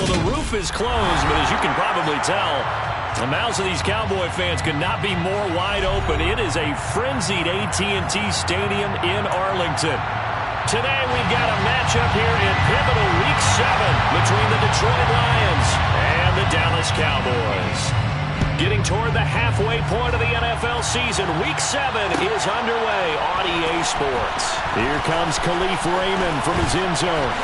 Well, the roof is closed, but as you can probably tell, the mouths of these Cowboy fans could not be more wide open. It is a frenzied AT&T Stadium in Arlington. Today we've got a matchup here in pivotal Week 7 between the Detroit Lions and the Dallas Cowboys. Getting toward the halfway point of the NFL season, Week 7 is underway on EA Sports. Here comes Khalif Raymond from his end zone.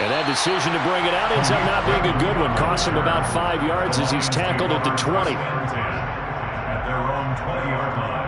And that decision to bring it out ends up not being a good one. Cost him about 5 yards as he's tackled at the 20. At their own 20-yard line.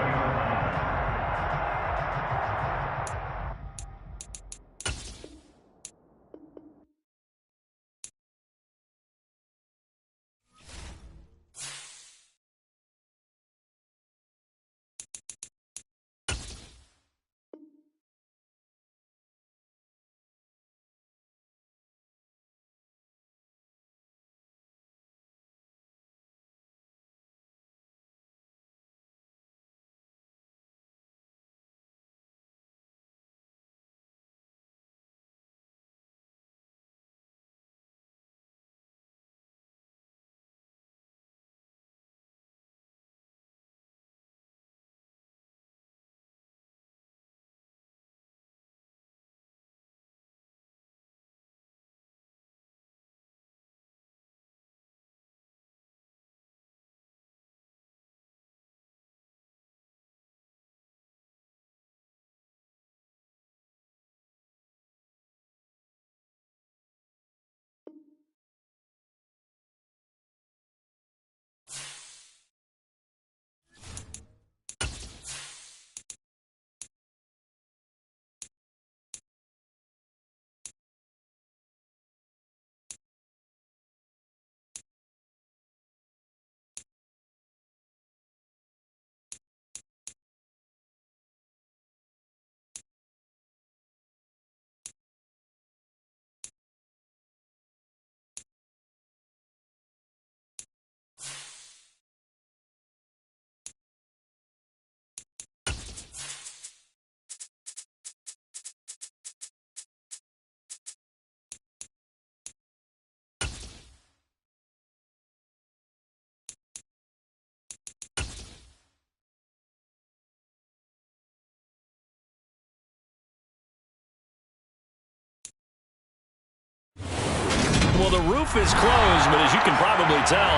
Well, the roof is closed, but as you can probably tell,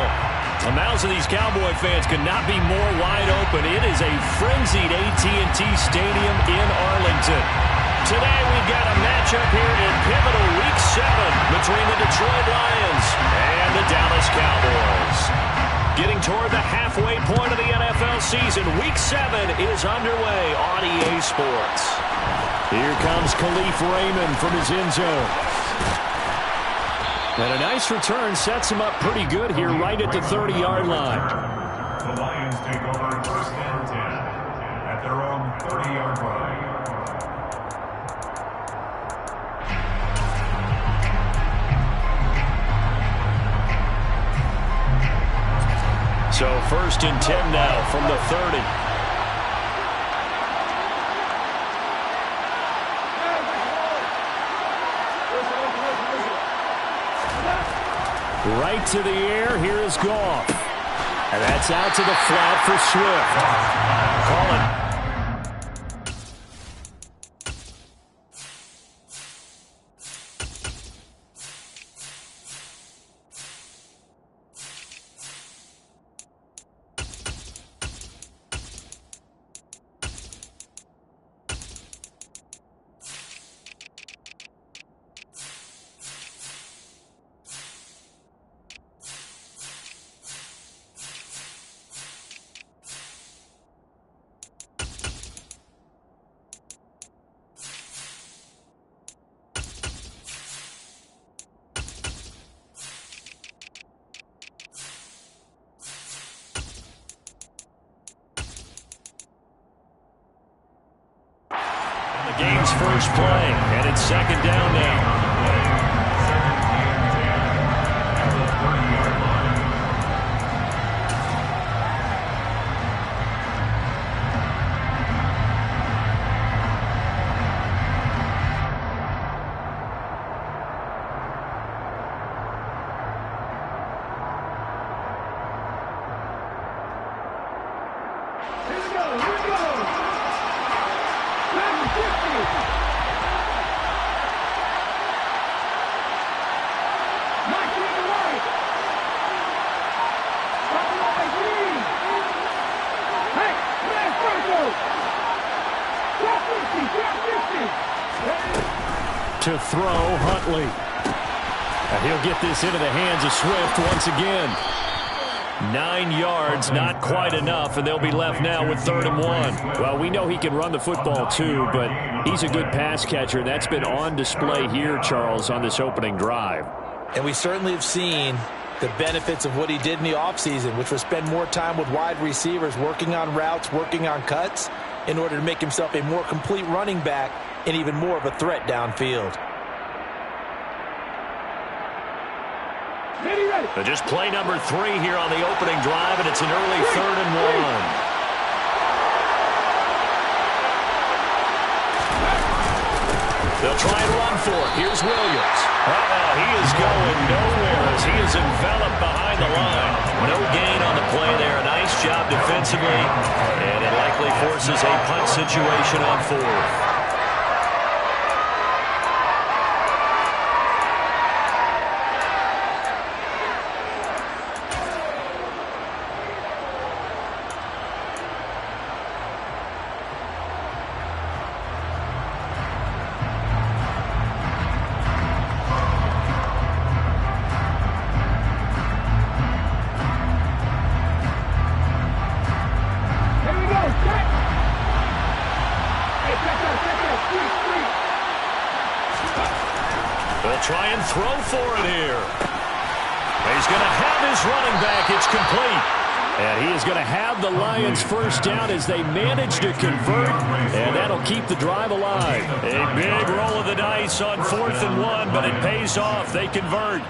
the mouths of these Cowboy fans could not be more wide open. It is a frenzied AT&T Stadium in Arlington. Today we've got a matchup here in pivotal Week 7 between the Detroit Lions and the Dallas Cowboys. Getting toward the halfway point of the NFL season, Week 7 is underway on EA Sports. Here comes Khalif Raymond from his end zone. And a nice return sets him up pretty good here right at the 30-yard line. The Lions take over first and 10 at their own 30-yard line. So first and 10 now from the 30. Right to the air, here is Goff. And that's out to the flat for Swift. Call it. Game's first play, and it's second down now. To throw, Huntley. And he'll get this into the hands of Swift once again. 9 yards, not quite enough, and they'll be left now with 3rd and 1. Well, we know he can run the football too, but he's a good pass catcher, and that's been on display here, Charles, on this opening drive. And we certainly have seen the benefits of what he did in the offseason, which was spend more time with wide receivers, working on routes, working on cuts, in order to make himself a more complete running back and even more of a threat downfield. So just play number 3 here on the opening drive, and it's an early 3rd and 1. They'll try and run for it. Here's Williams. He is going nowhere as he is enveloped behind the line. No gain on the play there. A nice job defensively, and it likely forces a punt situation on 4th. They'll try and throw for it here. He's going to have his running back. It's complete. And he is going to have the Lions first down as they manage to convert, and that'll keep the drive alive. A big roll of the dice on 4th and 1, but it pays off. They convert.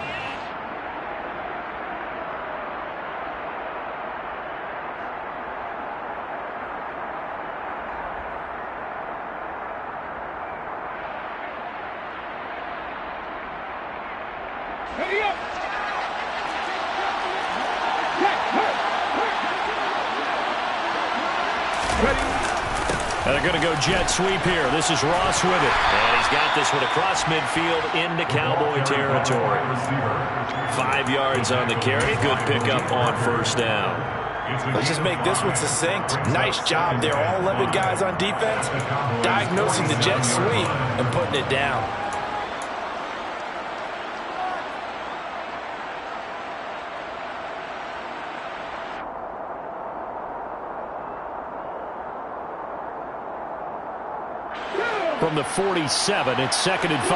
They're going to go jet sweep here. This is Ross with it. And he's got this one across midfield into Cowboy territory. 5 yards on the carry. Good pickup on 1st down. Let's just make this one succinct. Nice job there. All 11 guys on defense diagnosing the jet sweep and putting it down. From the 47, it's 2nd and 5.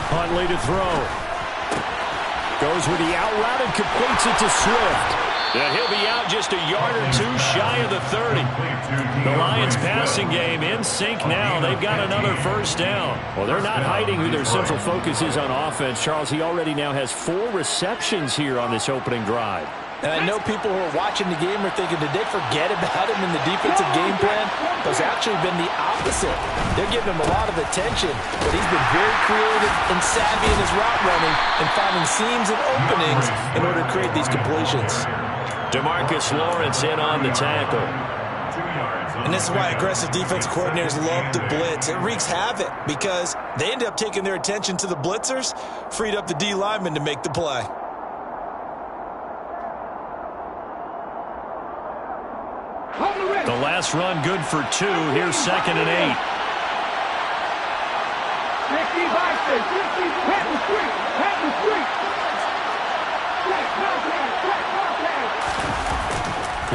Huntley to throw. Goes with the out route and completes it to Swift. And he'll be out just a yard or 2 shy of the 30. The Lions passing game in sync now. They've got another 1st down. Well, they're not hiding who their central focus is on offense. Charles, he already now has 4 receptions here on this opening drive. And I know people who are watching the game are thinking, did they forget about him in the defensive game plan? But it's actually been the opposite. They're giving him a lot of attention, but he's been very creative and savvy in his route running and finding seams and openings in order to create these completions. DeMarcus Lawrence in on the tackle. And this is why aggressive defensive coordinators love to blitz. It wreaks havoc because they end up taking their attention to the blitzers, freed up the D lineman to make the play. The last run good for 2. Here's 2nd and 8.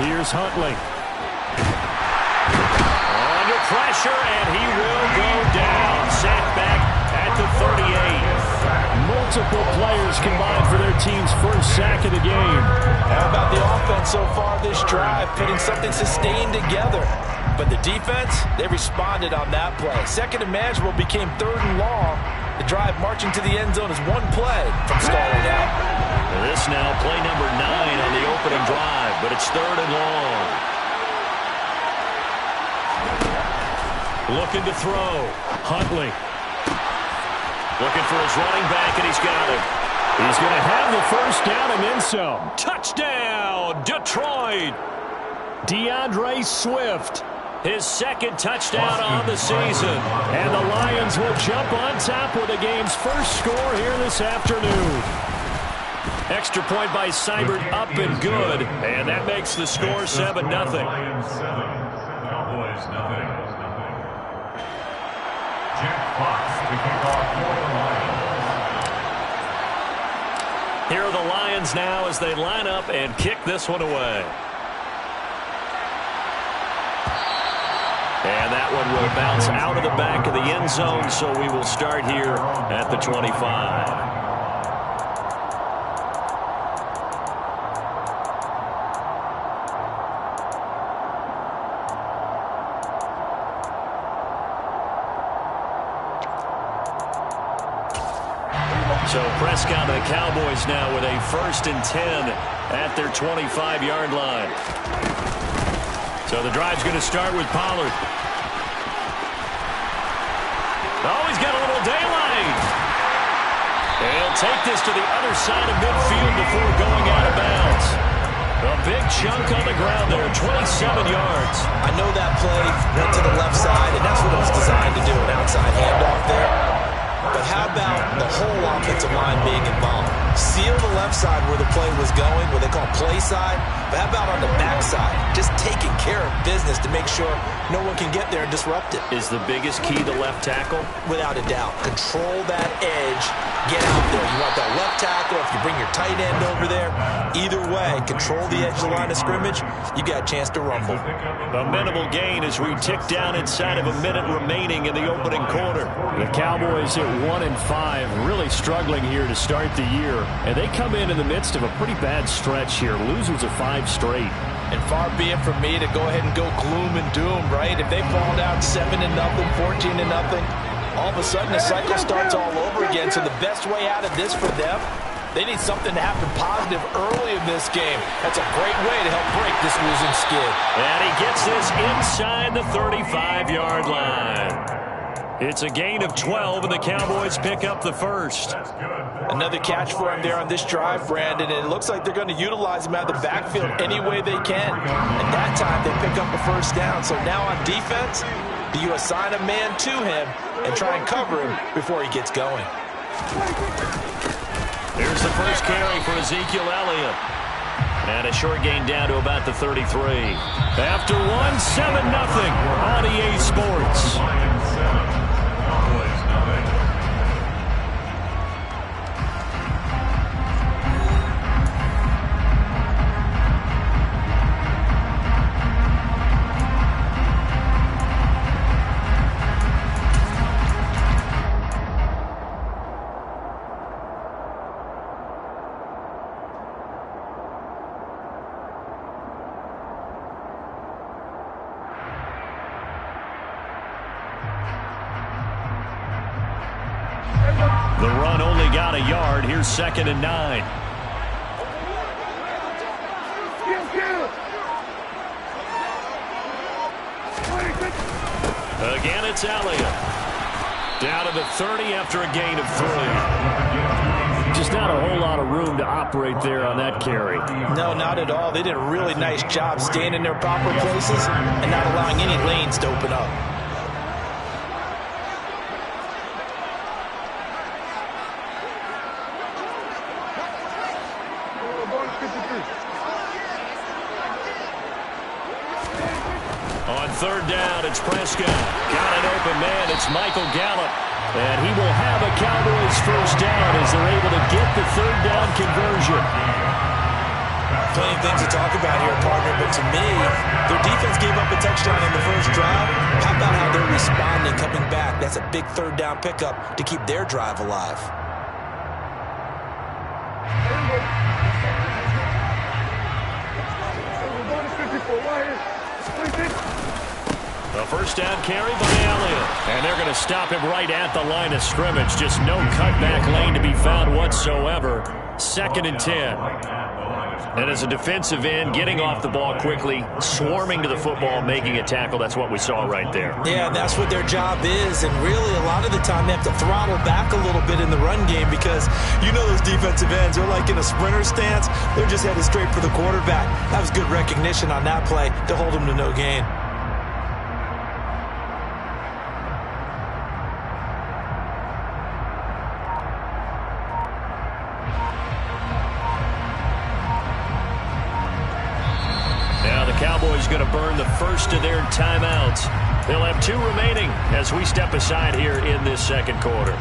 Here's Huntley. Under pressure, and he will go down. Sacked back at the 38. Multiple players combined for their team's first sack of the game. How about the offense so far this drive, putting something sustained together? But the defense, they responded on that play. 2nd and manageable became 3rd and long. The drive marching to the end zone is 1 play from stalling out. This now play number 9 on the opening drive, but it's 3rd and long. Looking to throw. Huntley. Looking for his running back, and he's got him. He's going to have the first down and then some. Touchdown, Detroit! DeAndre Swift, his second touchdown on the season. And the Lions will jump on top with the game's first score here this afternoon. Extra point by Seibert, up and good. And that makes the score 7-0. Lions 7, Cowboys 0. Jack Fox to kick off for the Lions. Here are the Lions now as they line up and kick this one away. And that one will bounce out of the back of the end zone, so we will start here at the 25. So Prescott and the Cowboys now with a 1st and 10 at their 25-yard line. So the drive's going to start with Pollard. Oh, he's got a little daylight. And he'll take this to the other side of midfield before going out of bounds. A big chunk on the ground there, 27 yards. I know that play went to the left side, and that's what it was designed to do, an outside handoff there. But how about the whole offensive line being involved? Seal the left side where the play was going, what they call play side. But how about on the back side? Just taking care of business to make sure no one can get there and disrupt it. Is the biggest key the left tackle? Without a doubt. Control that edge. Get out there. You want that left tackle. If you bring your tight end over there, either way, control the edge of the line of scrimmage, you got a chance to rumble. A minimal gain as we tick down inside of a minute remaining in the opening quarter. The Cowboys at 1-5, really struggling here to start the year. And they come in the midst of a pretty bad stretch here. Losers of 5 straight. And far be it from me to go ahead and go gloom and doom, right? If they fall down 7-0, 14-0, all of a sudden the cycle starts all over again. So the best way out of this for them, they need something to happen positive early in this game. That's a great way to help break this losing skid. And he gets this inside the 35-yard line. It's a gain of 12, and the Cowboys pick up the first. Another catch for him there on this drive, Brandon, and it looks like they're going to utilize him out of the backfield any way they can. And that time, they pick up a first down. So now on defense, do you assign a man to him and try and cover him before he gets going? Here's the first carry for Ezekiel Elliott. And a short gain down to about the 33. After 7-0 on EA Sports. Lions 7, Cowboys 0. The run only got a yard. Here's 2nd and 9. Again, it's Elliott. Down to the 30 after a gain of 3. Just not a whole lot of room to operate there on that carry. No, not at all. They did a really nice job staying in their proper places and not allowing any lanes to open up. On 3rd down, it's Prescott. Got an open man. It's Michael Gallup. And he will have a Cowboys first down as they're able to get the 3rd down conversion. Plenty of things to talk about here, partner, but to me, their defense gave up a touchdown in the first drive. How about how they're responding, coming back? That's a big 3rd down pickup to keep their drive alive. A first down carry by Elliott. And they're going to stop him right at the line of scrimmage. Just no cutback lane to be found whatsoever. 2nd and 10. And as a defensive end, getting off the ball quickly, swarming to the football, making a tackle, that's what we saw right there. Yeah, and that's what their job is. And really, a lot of the time, they have to throttle back a little bit in the run game because you know those defensive ends, they're like in a sprinter stance. They're just headed straight for the quarterback. That was good recognition on that play to hold them to no gain. Cowboys going to burn the first of their timeouts. They'll have 2 remaining as we step aside here in this second quarter.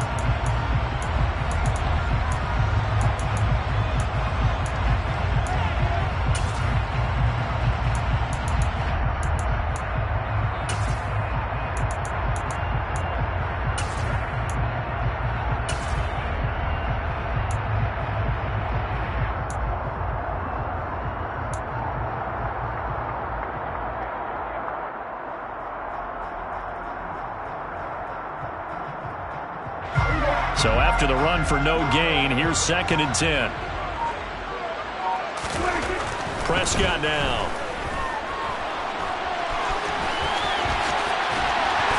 So after the run for no gain, here's 2nd and 10. Prescott now.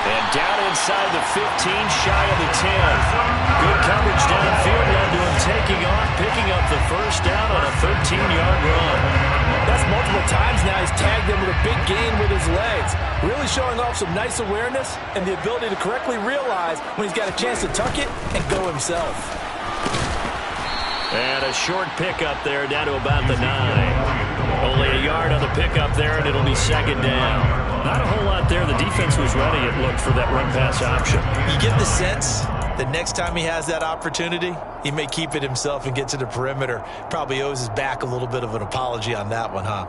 And down inside the 15, shy of the 10. Good coverage downfield led to him taking off, picking up the first down on a 13-yard run. That's multiple times now he's tagged him with a big gain with his legs. Really showing off some nice awareness and the ability to correctly realize when he's got a chance to tuck it and go himself. And a short pickup there down to about the 9. Only a yard on the pickup there, and it'll be 2nd down. Not a whole lot there. The defense was ready, it looked, for that run-pass option. You get the sense that next time he has that opportunity, he may keep it himself and get to the perimeter. Probably owes his back a little bit of an apology on that one, huh?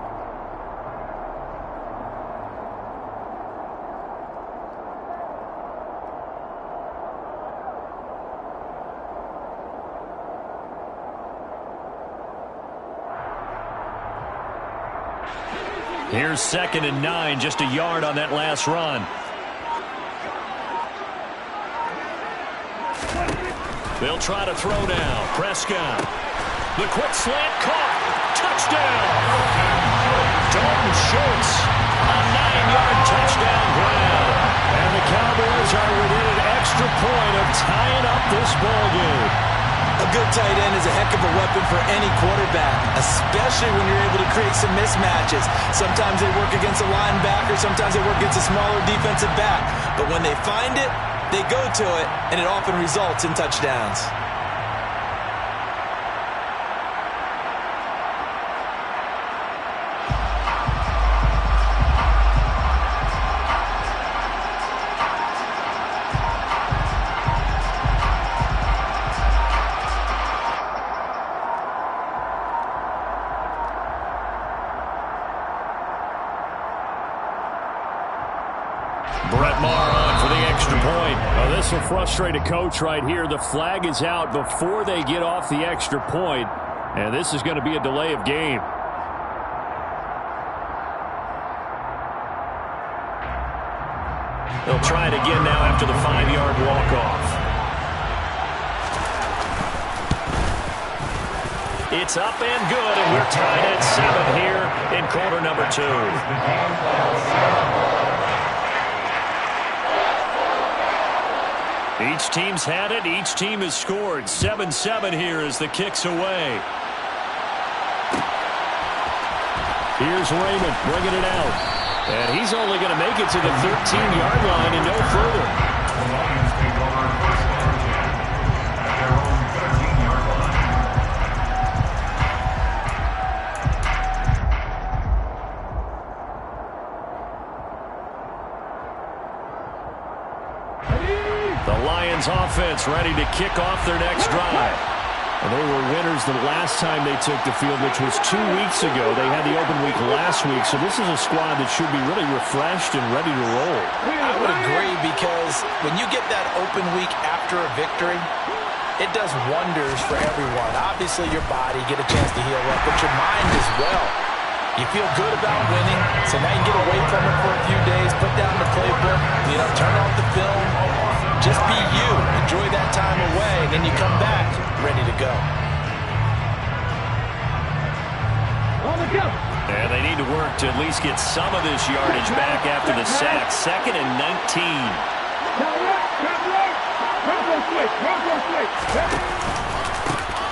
Here's 2nd and 9, just a yard on that last run. They'll try to throw now. Prescott. The quick slant caught. Touchdown. Dalton Schultz. A 9-yard touchdown grab. And the Cowboys are within an extra point of tying up this ball game. A good tight end is a heck of a weapon for any quarterback, especially when you're able to create some mismatches. Sometimes they work against a linebacker, sometimes they work against a smaller defensive back. But when they find it, they go to it, and it often results in touchdowns. This will frustrate a coach right here. The flag is out before they get off the extra point, and this is going to be a delay of game. They'll try it again now after the 5-yard walk-off. It's up and good, and we're tied at 7 here in quarter number 2. Each team's had it. Each team has scored. 7-7 here as the kick's away. Here's Raymond bringing it out. And he's only going to make it to the 13-yard line and no further. The Lions take over first and 10 at their own 13-yard line. The Lions offense ready to kick off their next drive. And they were winners the last time they took the field, which was 2 weeks ago. They had the open week last week, so this is a squad that should be really refreshed and ready to roll. I would agree, because when you get that open week after a victory, it does wonders for everyone. Obviously, your body, get a chance to heal up, but your mind as well. You feel good about winning, so now you get away from it for a few days, put down the playbook, turn off the film. Just be you. Enjoy that time away, and then you come back ready to go. And they need to work to at least get some of this yardage back after the sack. 2nd and 19.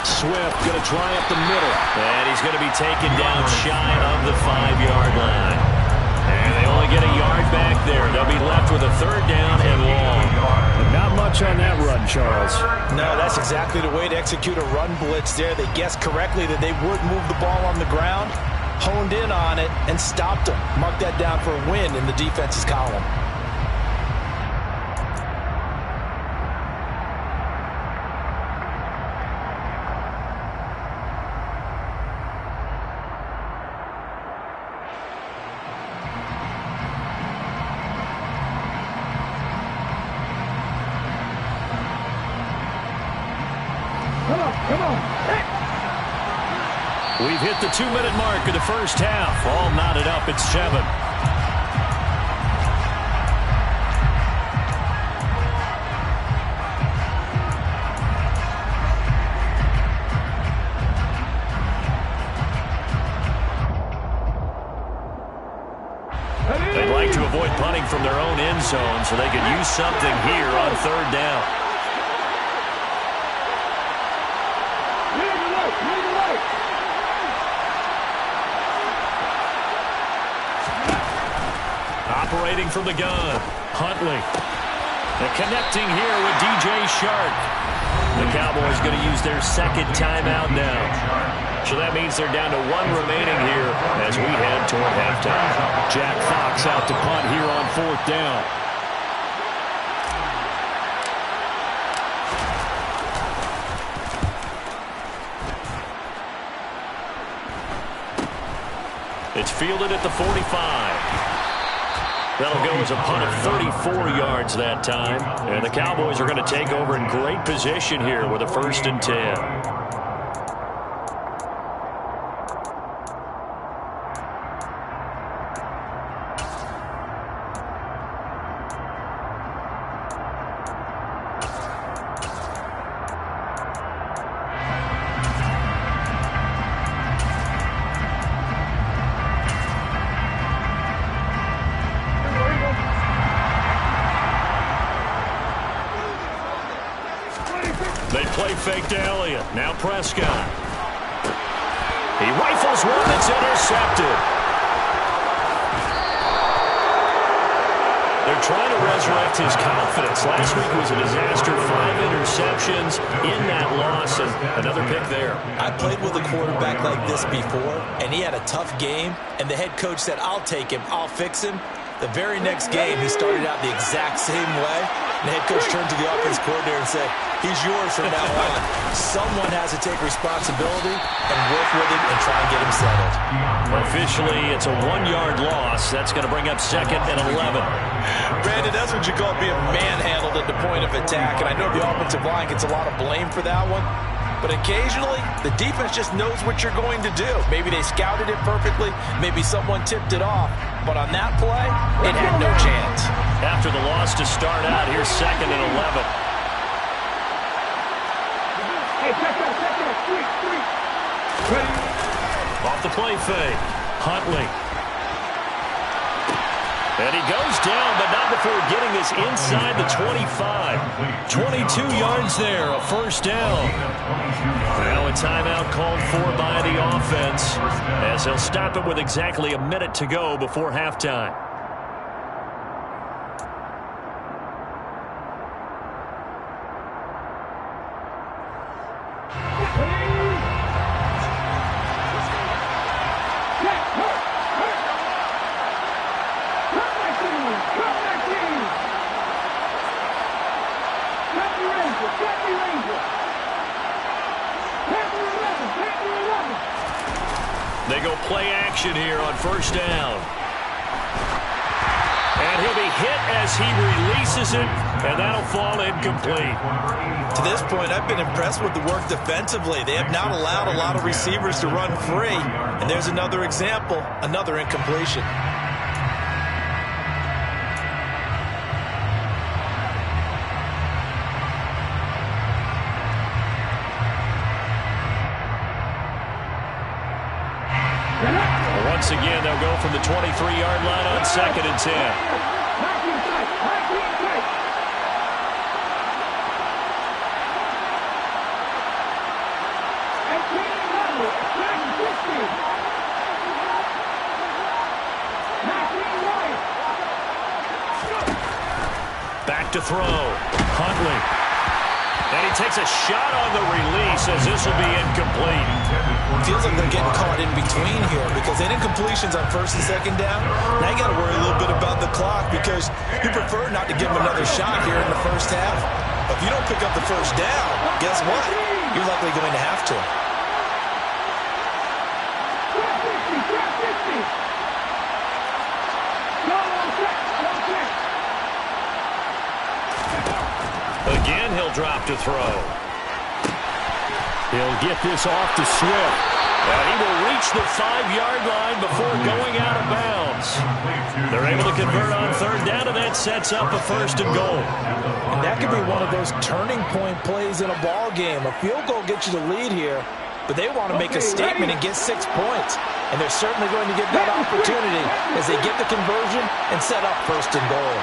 Swift going to try up the middle. And he's going to be taken down shy of the 5-yard line. And they only get a yard back there. They'll be left with a 3rd down and long. Not much on that run, Charles. No, that's exactly the way to execute a run blitz there. They guessed correctly that they would move the ball on the ground, honed in on it, and stopped them. Mark that down for a win in the defense's column. We've hit the 2-minute mark of the first half. All knotted up at 7. They'd like to avoid punting from their own end zone so they can use something here on 3rd down. Operating from the gun, Huntley. And connecting here with DJ Shark. The Cowboys going to use their 2nd timeout now. So that means they're down to 1 remaining here as we head toward halftime. Jack Fox out to punt here on 4th down. It's fielded at the 45. That'll go as a punt of 34 yards that time. And the Cowboys are going to take over in great position here with a 1st and 10. They play fake to Elliott. Now Prescott. He rifles one that's intercepted. They're trying to resurrect his confidence. Last week was a disaster. 5 interceptions in that loss, and another pick there. I played with a quarterback like this before, and he had a tough game, and the head coach said, I'll take him, I'll fix him. The very next game, he started out the exact same way. The head coach turned to the offense coordinator and said, he's yours from now on. Someone has to take responsibility and work with him and try and get him settled. Officially, it's a 1-yard loss. That's going to bring up 2nd and 11. Brandon, that's what you call being manhandled at the point of attack. And I know the offensive line gets a lot of blame for that one. But occasionally, the defense just knows what you're going to do. Maybe they scouted it perfectly. Maybe someone tipped it off. But on that play, it had no chance. After the loss to start out, here's 2nd and 11. Off the play fake. Huntley. And he goes down, but not before getting this inside the 25. 22 yards there, a 1st down. Now a timeout called for by the offense as they'll stop it with exactly a minute to go before halftime. They go play action here on 1st down. And he'll be hit as he releases it, and that'll fall incomplete. To this point, I've been impressed with the work defensively. They have not allowed a lot of receivers to run free. And there's another example, another incompletion. Yeah. again. They'll go from the 23-yard line on 2nd and 10. Back to throw. Huntley. And he takes a shot on the release as this will be incomplete. Feels like they're getting caught in between here because they didn't completions on 1st and 2nd down. Now you got to worry a little bit about the clock because you prefer not to give them another shot here in the first half. But if you don't pick up the first down, guess what? You're likely going to have to. Again, he'll drop to throw. He'll get this off to Swift. And he will reach the 5-yard line before going out of bounds. They're able to convert on 3rd down, and that sets up a 1st and goal. And that could be one of those turning point plays in a ball game. A field goal gets you the lead here, but they want to make a statement and get 6 points. And they're certainly going to get that opportunity as they get the conversion and set up 1st and goal.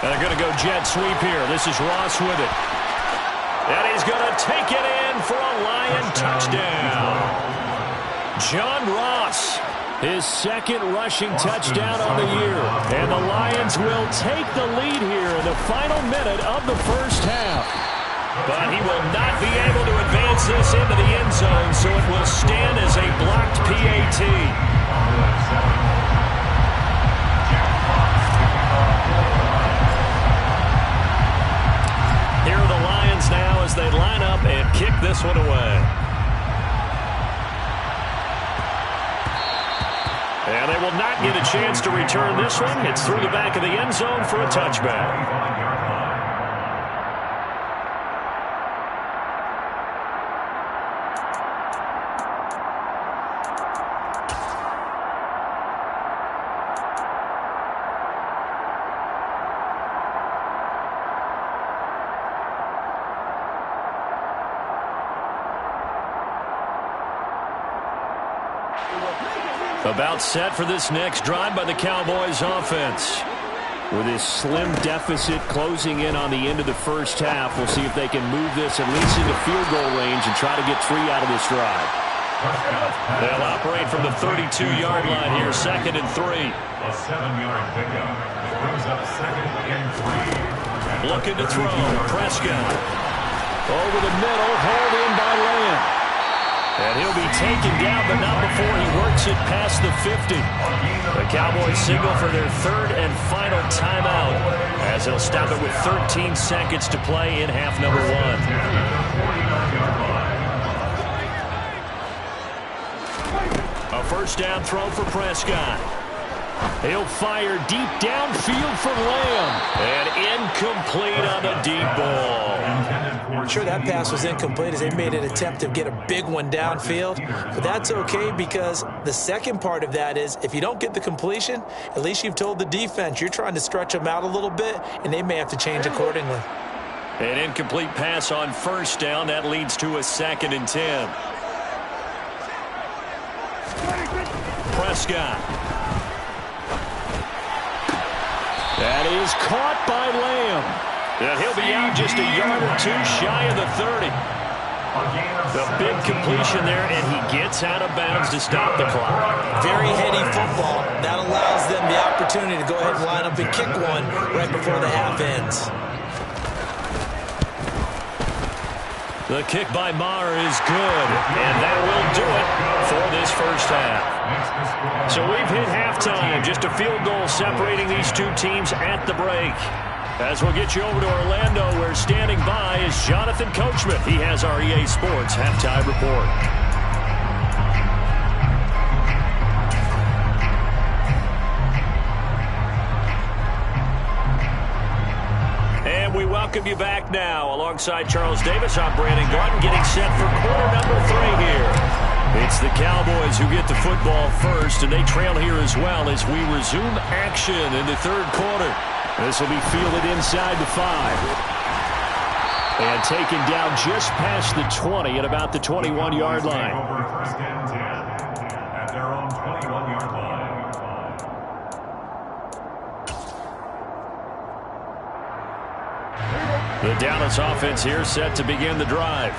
And they're going to go jet sweep here. This is Ross with it. And he's going to take it in for a Lion touchdown. John Ross, his 2nd rushing touchdown on the year. And the Lions will take the lead here in the final minute of the first half. But he will not be able to advance this into the end zone, so it will stand as a blocked PAT. Here are the Lions now as they line up and kick this one away. And they will not get a chance to return this one. It's through the back of the end zone for a touchback. About set for this next drive by the Cowboys offense. With this slim deficit closing in on the end of the first half, we'll see if they can move this at least into field goal range and try to get 3 out of this drive. They'll operate from the 32-yard line here, 2nd and 3. A 7-yard pickup. It brings up 2nd and 3. Looking to throw. Prescott. Over the middle, hauled in by Lamb. And he'll be taken down, but not before he works it past the 50. The Cowboys signal for their 3rd and final timeout as they'll stop it with 13 seconds to play in half number 1. A 1st down throw for Prescott. He'll fire deep downfield for Lamb. And incomplete on the deep ball. I'm sure that pass was incomplete as they made an attempt to get a big one downfield. But that's okay because the second part of that is if you don't get the completion, at least you've told the defense you're trying to stretch them out a little bit, and they may have to change accordingly. An incomplete pass on 1st down. That leads to a 2nd and 10. Prescott. That is caught by Lamb. And he'll be out just a yard or 2 shy of the 30. The big completion there, and he gets out of bounds to stop the clock. Very heady football. That allows them the opportunity to go ahead and line up and kick one right before the half ends. The kick by Maher is good, and that will do it for this first half. So we've hit halftime, just a field goal separating these two teams at the break. As we'll get you over to Orlando, where standing by is Jonathan Coachman. He has our EA Sports Halftime Report. And we welcome you back now. Alongside Charles Davis, I'm Brandon Gordon, getting set for quarter number 3 here. It's the Cowboys who get the football first, and they trail here as well as we resume action in the third quarter. This will be fielded inside the 5. And taken down just past the 20 at about the 21-yard line. Over first and 10 at their own 21-yard line. The Dallas offense here set to begin the drive.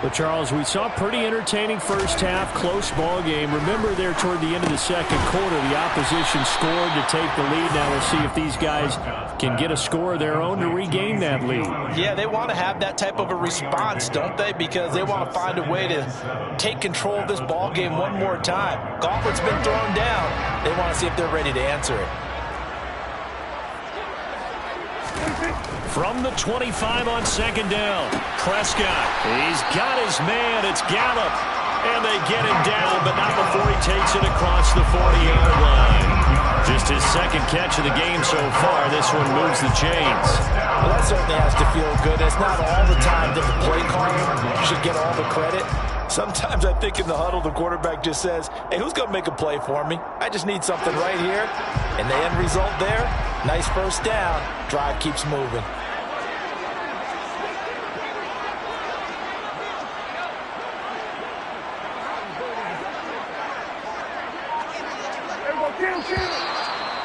But, Charles, we saw a pretty entertaining first half, close ball game. Remember there toward the end of the second quarter, the opposition scored to take the lead. Now we'll see if these guys can get a score of their own to regain that lead. Yeah, they want to have that type of a response, don't they? Because they want to find a way to take control of this ball game one more time. Gauntlet's been thrown down. They want to see if they're ready to answer it. From the 25 on second down, Prescott. He's got his man. It's Gallup. And they get him down, but not before he takes it across the 40-yard line. Just his second catch of the game so far. This one moves the chains. Well, that certainly has to feel good. It's not all the time that the play caller should get all the credit. Sometimes I think in the huddle, the quarterback just says, hey, who's going to make a play for me? I just need something right here. And the end result there, nice first down. Drive keeps moving.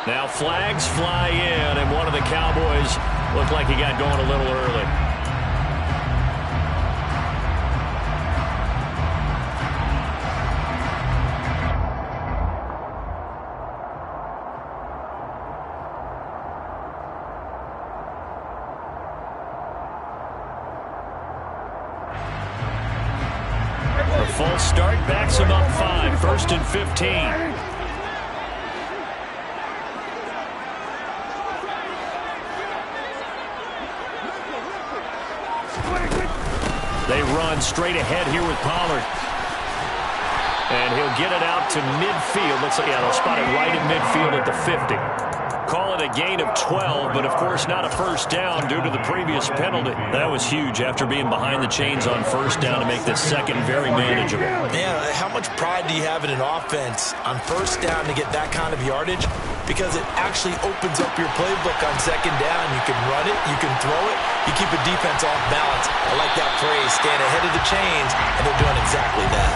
Now flags fly in, and one of the Cowboys looked like he got going a little early. The false start backs him up 5, first and 15. They run straight ahead here with Pollard. And he'll get it out to midfield. Looks like, yeah, they'll spot it right in midfield at the 50. Call it a gain of 12, but of course not a first down due to the previous penalty. That was huge after being behind the chains on first down to make this second very manageable. Man, how much pride do you have in an offense on first down to get that kind of yardage? Because it actually opens up your playbook on second down. You can run it, you can throw it, you keep a defense off balance. I like that phrase, staying ahead of the chains, and they're doing exactly that.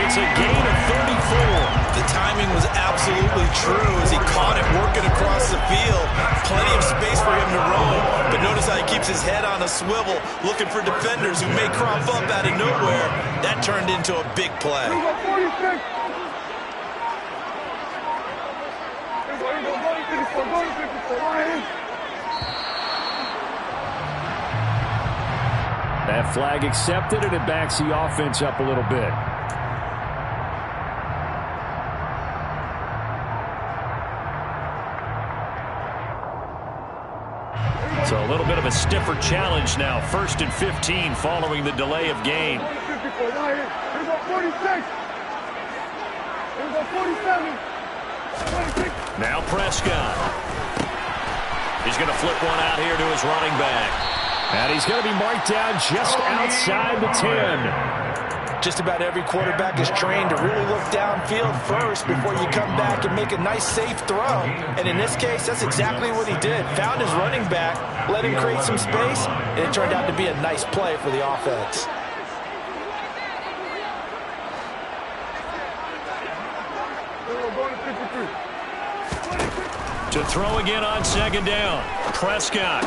It's a gain of 34. The timing was absolutely true as he caught it working across the field. Plenty of space for him to roam, but notice how he keeps his head on a swivel, looking for defenders who may crop up out of nowhere. That turned into a big play. That flag accepted, and it backs the offense up a little bit. So a little bit of a stiffer challenge now. First and 15 following the delay of game. Now Prescott. He's going to flip one out here to his running back. And he's going to be marked down just outside the 10. Just about every quarterback is trained to really look downfield first before you come back and make a nice, safe throw. And in this case, that's exactly what he did. Found his running back, let him create some space, and it turned out to be a nice play for the offense. To throw again on second down. Prescott.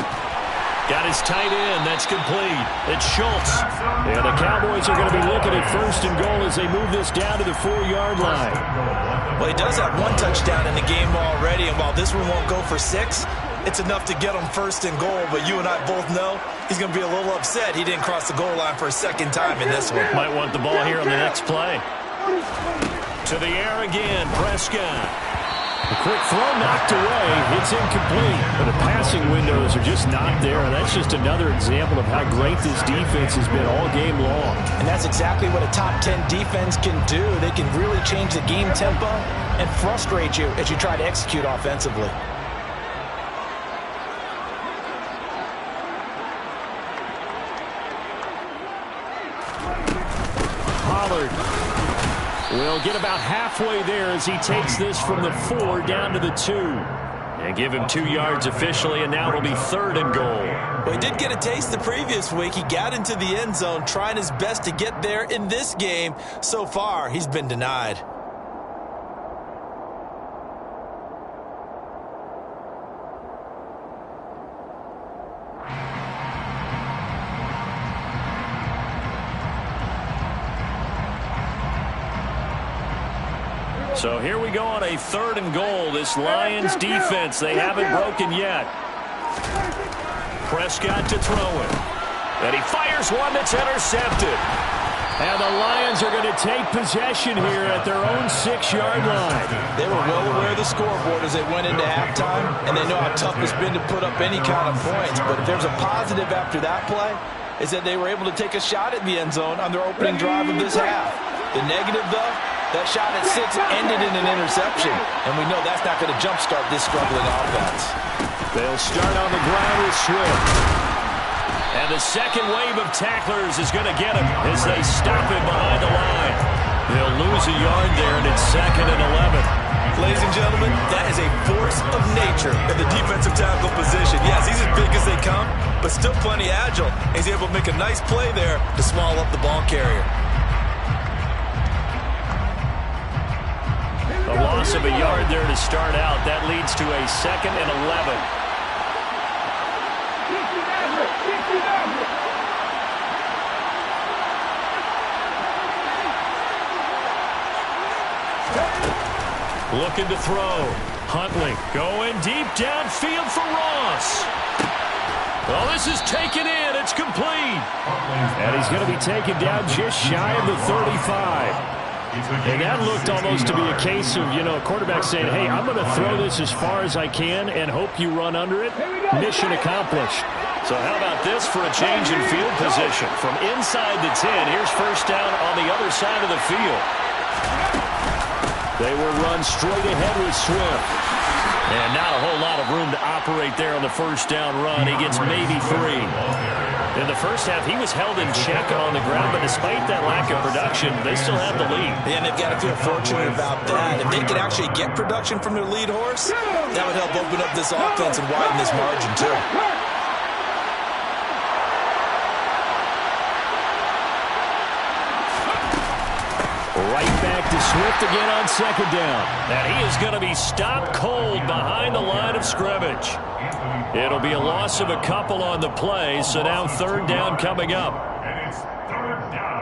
Got his tight end. That's complete. It's Schultz. And the Cowboys are going to be looking at first and goal as they move this down to the 4-yard line. Well, he does have one touchdown in the game already, and while this one won't go for 6, it's enough to get him first and goal. But you and I both know he's going to be a little upset he didn't cross the goal line for a second time in this one. Might want the ball here on the next play. To the air again, Prescott. A quick throw knocked away. It's incomplete. But the passing windows are just not there. And that's just another example of how great this defense has been all game long. And that's exactly what a top 10 defense can do. They can really change the game tempo and frustrate you as you try to execute offensively. Pollard will get about halfway there as he takes this from the 4 down to the 2. And give him 2 yards officially, and now it'll be 3rd and goal. Well, he did get a taste the previous week. He got into the end zone, trying his best to get there in this game. So far, he's been denied. So here we go on a 3rd and goal. This Lions defense, they haven't broken yet. Prescott to throw it. And he fires one that's intercepted. And the Lions are going to take possession here at their own 6-yard line. They were well aware of the scoreboard as they went into halftime, and they know how tough it's been to put up any kind of points. But if there's a positive after that play, is that they were able to take a shot at the end zone on their opening drive of this half. The negative, though, that shot at 6 ended in an interception, and we know that's not going to jumpstart this struggling offense. They'll start on the ground with Swift. And the second wave of tacklers is going to get him as they stop him behind the line. They'll lose a yard there, and it's 2nd and 11. Ladies and gentlemen, that is a force of nature in the defensive tackle position. Yes, he's as big as they come, but still plenty agile. He's able to make a nice play there to small up the ball carrier. A loss of a yard there to start out. That leads to a 2nd and 11. Looking to throw. Huntley going deep downfield for Ross. Well, this is taken in. It's complete. And he's going to be taken down just shy of the 35. And that looked almost to be a case of, a quarterback saying, hey, I'm going to throw this as far as I can and hope you run under it. Mission accomplished. So how about this for a change in field position? From inside the 10, here's 1st down on the other side of the field. They will run straight ahead with Swift. And not a whole lot of room to operate there on the 1st down run. He gets maybe 3. In the first half, he was held in check on the ground, but despite that lack of production, they still have the lead. And they've got to feel fortunate about that. If they could actually get production from their lead horse, that would help open up this offense and widen this margin, too. Right back to Swift again on 2nd down. And he is going to be stopped cold behind the line of scrimmage. It'll be a loss of a couple on the play, so now 3rd down coming up. And it's 3rd down.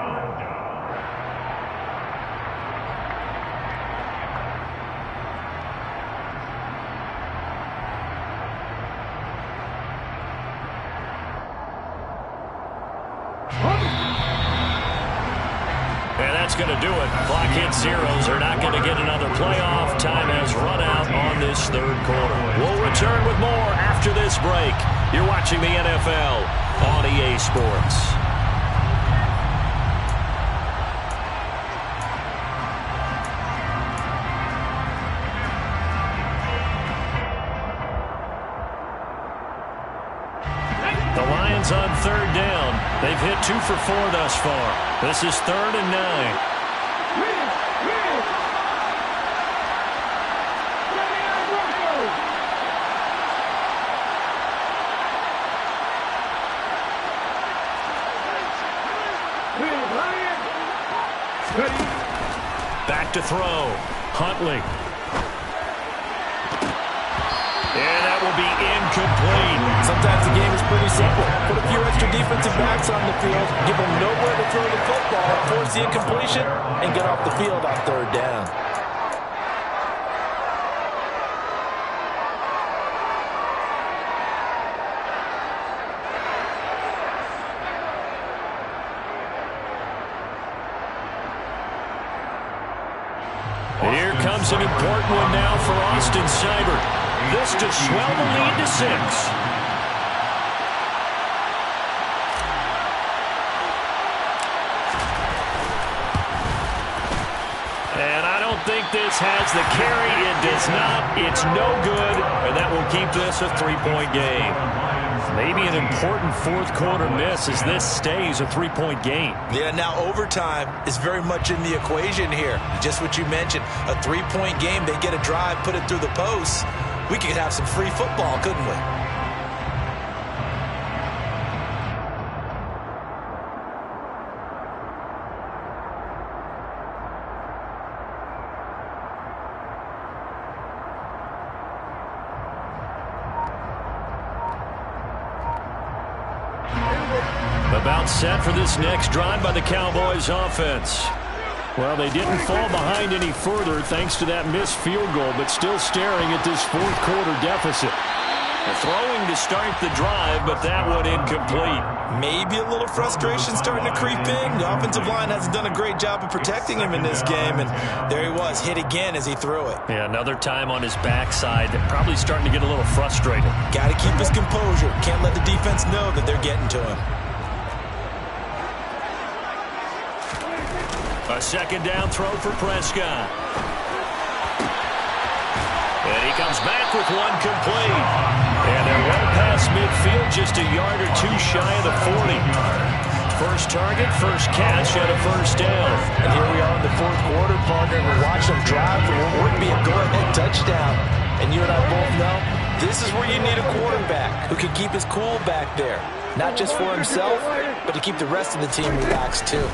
And that's going to do it. Clock hits zeros. They're not going to get another playoff. Time has run out on this 3rd quarter. We'll return with more after this break. You're watching the NFL on EA Sports. The Lions on 3rd down. They've hit 2 for 4 thus far. This is 3rd and 9. Back to throw. Huntley. And that will be incomplete. Sometimes the game is pretty simple. Put a few extra defensive backs on the field, give them nowhere to throw the football, force the incompletion, and get off the field on 3rd down. Here comes an important one now for Austin Seibert. This to swell the lead to 6. And I don't think this has the carry. It does not. It's no good. And that will keep this a 3-point game. Maybe an important 4th quarter miss as this stays a 3-point game. Yeah, now overtime is very much in the equation here. Just what you mentioned, a 3-point game. They get a drive, put it through the post. we could have some free football, couldn't we? About set for this next drive by the Cowboys offense. Well, they didn't fall behind any further thanks to that missed field goal, but still staring at this fourth quarter deficit. They're throwing to start the drive, but that one incomplete. Maybe a little frustration starting to creep in. The offensive line hasn't done a great job of protecting him in this game, and there he was, hit again as he threw it. Yeah, another time on his backside. Probably starting to get a little frustrated. Got to keep his composure. Can't let the defense know that they're getting to him. A second down throw for Prescott. And he comes back with one complete. And they're well past midfield, just a yard or two shy of the 40. First target, first catch, and a first down. And here we are in the fourth quarter, partner. We watch them drive for what would be a go-ahead touchdown. And you and I both know this is where you need a quarterback who can keep his cool back there. Not just for himself, but to keep the rest of the team relaxed too.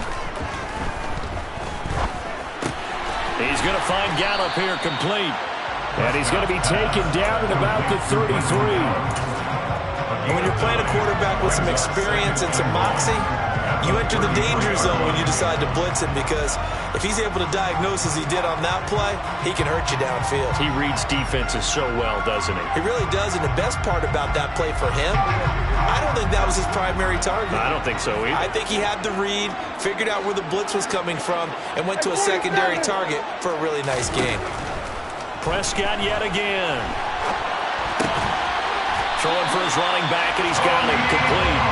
He's going to find Gallup here complete. And he's going to be taken down at about the 33. And when you're playing a quarterback with some experience and some moxie, you enter the danger zone when you decide to blitz him, because if he's able to diagnose as he did on that play, he can hurt you downfield. He reads defenses so well, doesn't he? He really does, and the best part about that play for him, I don't think that was his primary target. I don't think so either. I think he had the read, figured out where the blitz was coming from, and went to a secondary target for a really nice gain. Prescott yet again. Throwing for his running back, and he's got him complete.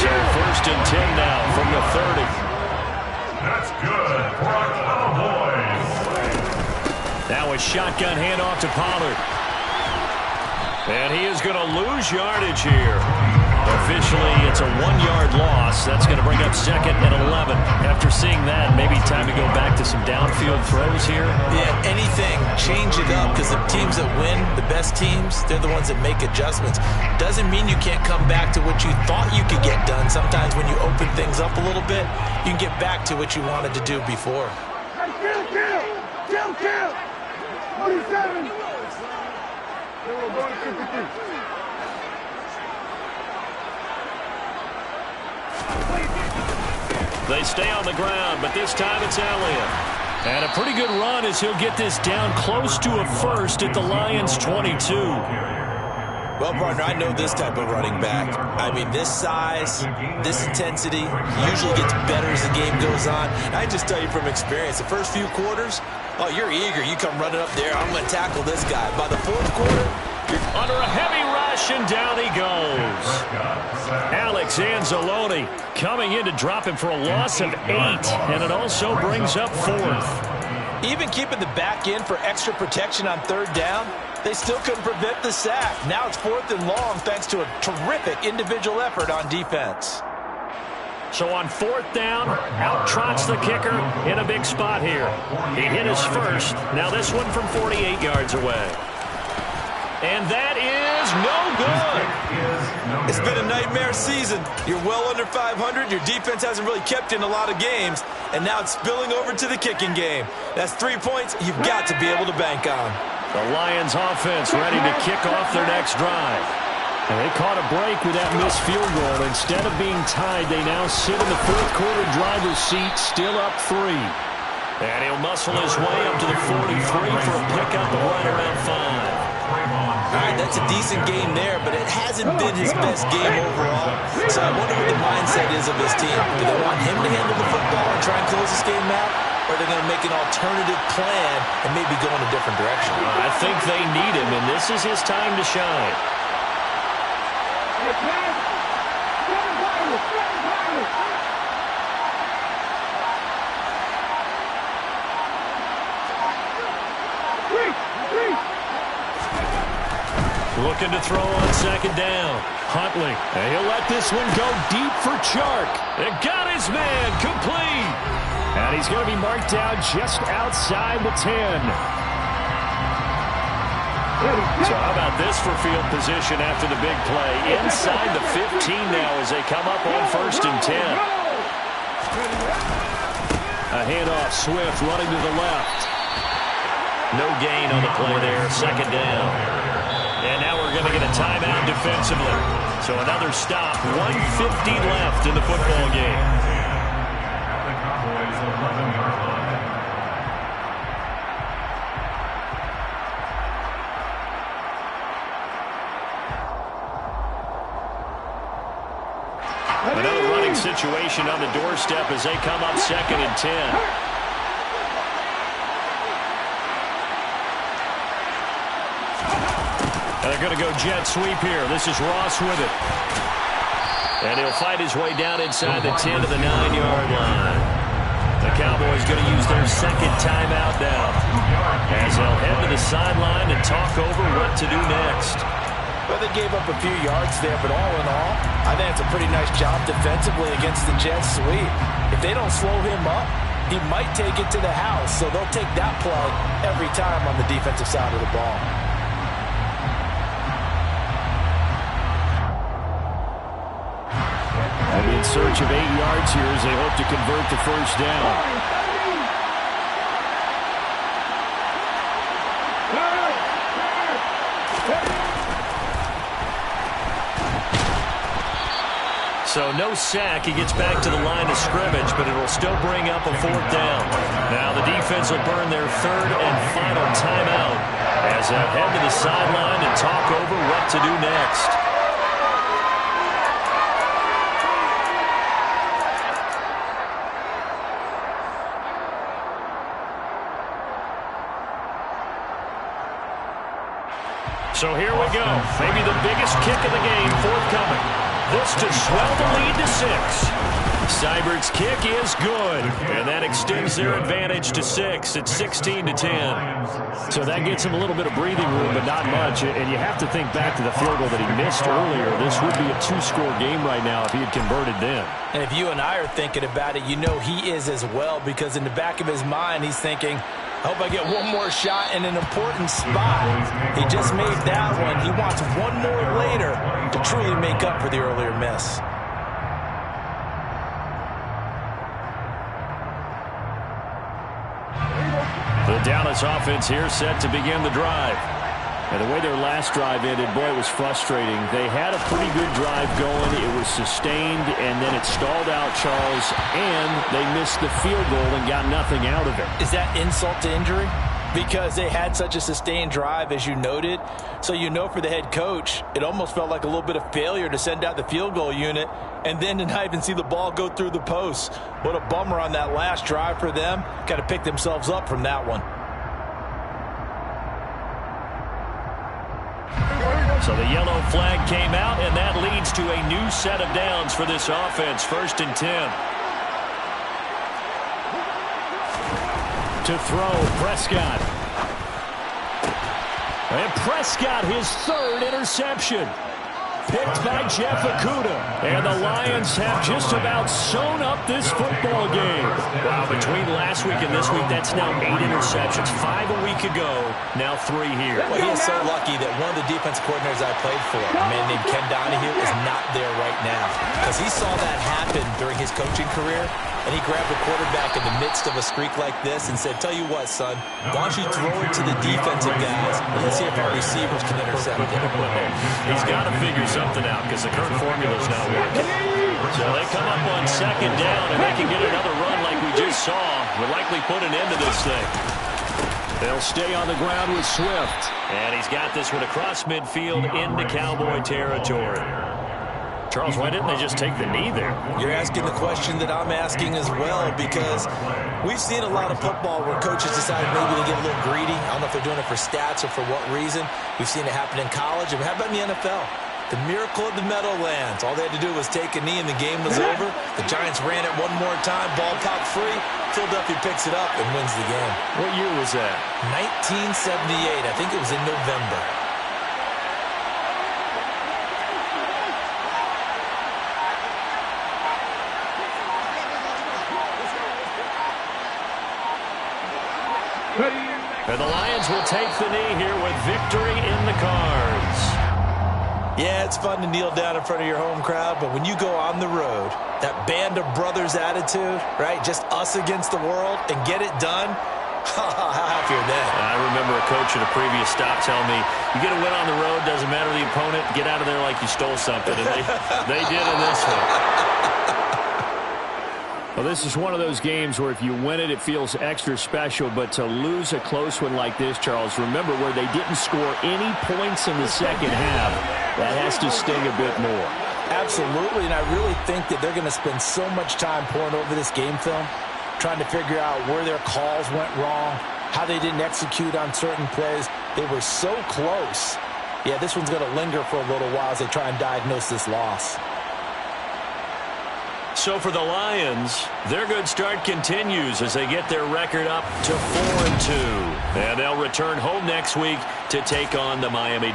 So first and 10 now from the 30. That's good for our Cowboys. Now a shotgun handoff to Pollard. And he is going to lose yardage here. Officially, it's a 1-yard loss. That's going to bring up second and 11. After seeing that, maybe time to go back to some downfield throws here. Yeah, anything. Change it up, because the teams that win, the best teams, they're the ones that make adjustments. Doesn't mean you can't come back to what you thought you could get done. Sometimes when you open things up a little bit, you can get back to what you wanted to do before. Kill! 47! We're going to 53. They stay on the ground, but this time it's Elliott. And a pretty good run as he'll get this down close to a first at the Lions' 22. Well, partner, I know this type of running back. I mean, this size, this intensity usually gets better as the game goes on. I just tell you from experience, the first few quarters, oh, you're eager. You come running up there, I'm going to tackle this guy. By the fourth quarter, you're under a heavy rush, and down he goes. Alex Anzalone coming in to drop him for a loss of 8, and it also brings up fourth. Even keeping the back end for extra protection on third down, they still couldn't prevent the sack. Now it's fourth and long thanks to a terrific individual effort on defense. So on fourth down, out trots the kicker in a big spot here. He hit his first. Now this one from 48 yards away. And that is no good. It's been a nightmare season. You're well under 500. Your defense hasn't really kept you in a lot of games. And now it's spilling over to the kicking game. That's 3 points you've got to be able to bank on. The Lions offense ready to kick off their next drive. And they caught a break with that missed field goal. Instead of being tied, they now sit in the fourth quarter driver's seat, still up 3. And he'll muscle his way up to the 43 for a pickup of right around 5. All right, that's a decent game there, but it hasn't been his best game overall. So I wonder what the mindset is of his team. Do they want him to handle the football and try and close this game out? Or are they going to make an alternative plan and maybe go in a different direction? I think they need him, and this is his time to shine. Looking to throw on second down. Huntley. And he'll let this one go deep for Chark. And got his man complete. And he's going to be marked down just outside the 10. So how about this for field position after the big play? Inside the 15 now as they come up on 1st and 10. A handoff, Swift running to the left. No gain on the play there, 2nd down. And now we're going to get a timeout defensively. So another stop, 1:50 left in the football game. The Cowboys 11-yard line. Another running situation on the doorstep as they come up 2nd and 10. And they're going to go jet sweep here. This is Ross with it. And he'll fight his way down inside the 10 to the 9-yard line. The Cowboys going to use their 2nd timeout now as they'll head to the sideline and talk over what to do next. Well, they gave up a few yards there, but all in all, I think it's a pretty nice job defensively against the jet sweep. If they don't slow him up, he might take it to the house, so they'll take that play every time on the defensive side of the ball. They'll be in search of 8 yards here as they hope to convert the 1st down. So no sack. He gets back to the line of scrimmage, but it will still bring up a 4th down. Now the defense will burn their 3rd and final timeout as they head to the sideline and talk over what to do next. So here we go. Maybe the biggest kick of the game forthcoming. This to swell the lead to 6. Seibert's kick is good, and that extends their advantage to 6. It's 16 to 10. So that gets him a little bit of breathing room, but not much. And you have to think back to the field goal that he missed earlier. This would be a 2-score game right now if he had converted then. And if you and I are thinking about it, you know he is as well, because in the back of his mind, he's thinking, I hope I get one more shot in an important spot. He just made that one. He wants one more later to truly make up for the earlier miss. The Dallas offense here set to begin the drive. And the way their last drive ended, boy, it was frustrating. They had a pretty good drive going. It was sustained, and then it stalled out, Charles, and they missed the field goal and got nothing out of it. Is that insult to injury? Because they had such a sustained drive, as you noted. So you know for the head coach, it almost felt like a little bit of failure to send out the field goal unit and then to not even see the ball go through the post. What a bummer on that last drive for them. Got to pick themselves up from that one. So the yellow flag came out, and that leads to a new set of downs for this offense. 1st and 10. To throw, Prescott. And Prescott, his 3rd interception. Picked by Jeff Okudah. And the Lions have just about sewn up this football game. Wow, between last week and this week, that's now 8 interceptions. 5 a week ago, now 3 here. Well, he is so lucky that one of the defense coordinators I played for, a man named Ken Donahue, is not there right now. Because he saw that happen during his coaching career, and he grabbed the quarterback in the midst of a streak like this and said, tell you what, son, why don't you throw it to the defensive guys, and let's see if our receivers can intercept it. He's got to figure something out because the current formula's not working. So they come up on 2nd down, and they can get another run like we just saw. Would likely put an end to this thing. They'll stay on the ground with Swift. And he's got this one across midfield into Cowboy territory. Charles, why didn't they just take the knee there? You're asking the question that I'm asking as well, because we've seen a lot of football where coaches decided maybe to get a little greedy. I don't know if they're doing it for stats or for what reason. We've seen it happen in college. And how about in the NFL? The miracle of the Meadowlands. All they had to do was take a knee and the game was over. The Giants ran it one more time. Ball popped free. Philadelphia picks it up and wins the game. What year was that? 1978. I think it was in November. And the Lions Lions will take the knee here with victory in the cards. Yeah, it's fun to kneel down in front of your home crowd, but when you go on the road, that band of brothers attitude, right, just us against the world, and get it done, how happy are they? I remember a coach at a previous stop telling me, you get a win on the road, doesn't matter the opponent, get out of there like you stole something, and they did in this one. Well, this is one of those games where if you win it, it feels extra special. But to lose a close one like this, Charles, remember where they didn't score any points in the second half. That has to sting a bit more. Absolutely, and I really think that they're going to spend so much time pouring over this game film, trying to figure out where their calls went wrong, how they didn't execute on certain plays. They were so close. Yeah, this one's going to linger for a little while as they try and diagnose this loss. So for the Lions, their good start continues as they get their record up to 4-2. And they'll return home next week to take on the Miami